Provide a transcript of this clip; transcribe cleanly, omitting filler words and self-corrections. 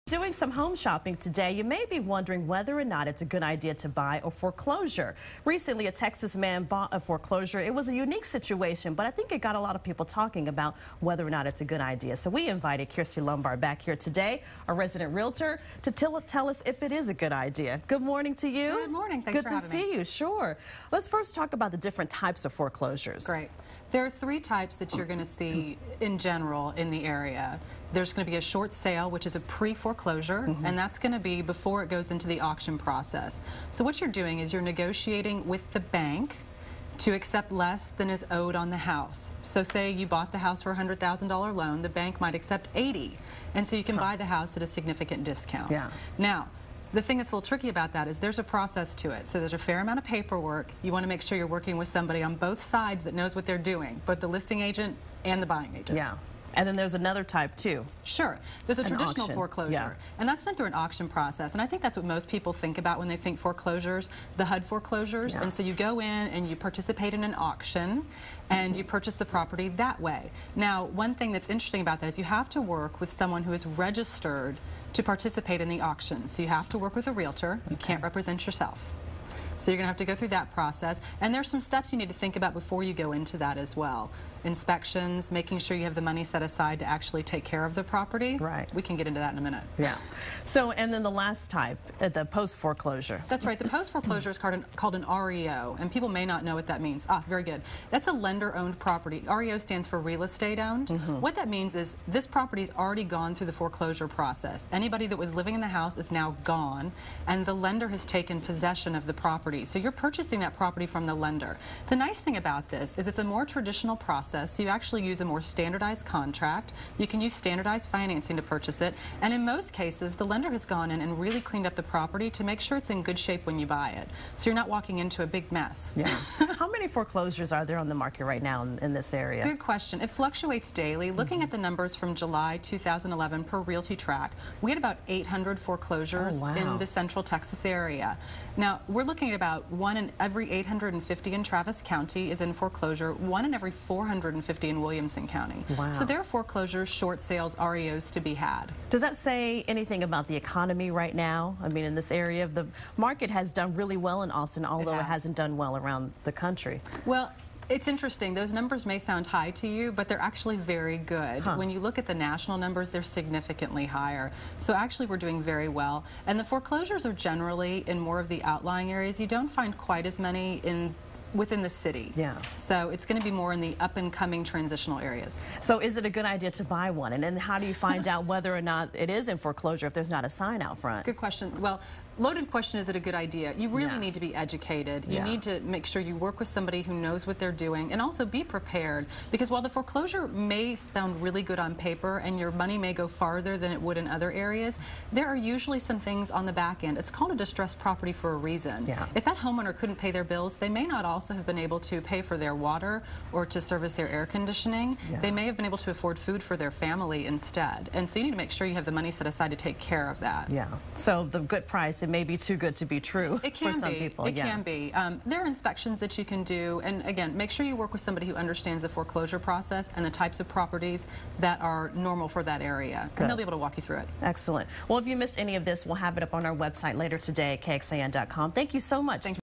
Doing some home shopping today, you may be wondering whether or not it's a good idea to buy a foreclosure. Recently, a Texas man bought a foreclosure. It was a unique situation, but I think it got a lot of people talking about whether or not it's a good idea. So we invited Kiersty Lombar back here today, a resident realtor, to tell us if it is a good idea. Good morning to you. Good morning. Thanks for having me. Good to see you. Sure. Let's first talk about the different types of foreclosures. Great. There are three types that you're going to see in general in the area. There's going to be a short sale, which is a pre-foreclosure, and that's going to be before it goes into the auction process. So what you're doing is you're negotiating with the bank to accept less than is owed on the house. So say you bought the house for a $100,000 loan, the bank might accept 80, and so you can buy the house at a significant discount. Yeah. Now, the thing that's a little tricky about that is there's a process to it. So there's a fair amount of paperwork. You want to make sure you're working with somebody on both sides that knows what they're doing, both the listing agent and the buying agent. Yeah. And then there's another type too. Sure. There's a traditional auction. foreclosure. Yeah. And that's done through an auction process. And I think that's what most people think about when they think foreclosures, the HUD foreclosures. Yeah. And so you go in and you participate in an auction and you purchase the property that way. Now, one thing that's interesting about that is you have to work with someone who is registered to participate in the auction. So you have to work with a realtor. You can't represent yourself. So you're going to have to go through that process. And there's some steps you need to think about before you go into that as well. Inspections, making sure you have the money set aside to actually take care of the property. Right. We can get into that in a minute. Yeah. So, and then the last type, the post-foreclosure. That's right. The post-foreclosure is called an REO, and people may not know what that means. Ah, very good. That's a lender-owned property. REO stands for real estate owned. What that means is this property's already gone through the foreclosure process. Anybody that was living in the house is now gone, and the lender has taken possession of the property. So you're purchasing that property from the lender. The nice thing about this is it's a more traditional process. So you actually use a more standardized contract. You can use standardized financing to purchase it. And in most cases, the lender has gone in and really cleaned up the property to make sure it's in good shape when you buy it. So you're not walking into a big mess. Yeah. How many foreclosures are there on the market right now in this area? Good question. It fluctuates daily. Looking at the numbers from July 2011 per Realty Track, we had about 800 foreclosures in the central Texas area. Now, we're looking at about 1 in every 850 in Travis County is in foreclosure, 1 in every 450 in Williamson County. Wow. So there are foreclosures, short sales, REOs to be had. Does that say anything about the economy right now? I mean, in this area, the market has done really well in Austin, although it hasn't done well around the country. Well, it's interesting. Those numbers may sound high to you, but they're actually very good. When you look at the national numbers, they're significantly higher. So actually, we're doing very well. And the foreclosures are generally in more of the outlying areas. You don't find quite as many within the city. Yeah. So it's going to be more in the up-and-coming transitional areas. So is it a good idea to buy one? And then how do you find out whether or not it is in foreclosure if there's not a sign out front? Good question. Well, loaded question, is it a good idea? You really need to be educated. You need to make sure you work with somebody who knows what they're doing, and also be prepared, because while the foreclosure may sound really good on paper and your money may go farther than it would in other areas, there are usually some things on the back end. It's called a distressed property for a reason. Yeah. If that homeowner couldn't pay their bills, they may not also have been able to pay for their water or to service their air conditioning. They may have been able to afford food for their family instead. And so you need to make sure you have the money set aside to take care of that. Yeah. So the good price, it may be too good to be true for some people. It can be. There are inspections that you can do, and again, make sure you work with somebody who understands the foreclosure process and the types of properties that are normal for that area, and they'll be able to walk you through it. Excellent. Well, if you missed any of this, we'll have it up on our website later today at KXAN.com. Thank you so much. Thanks.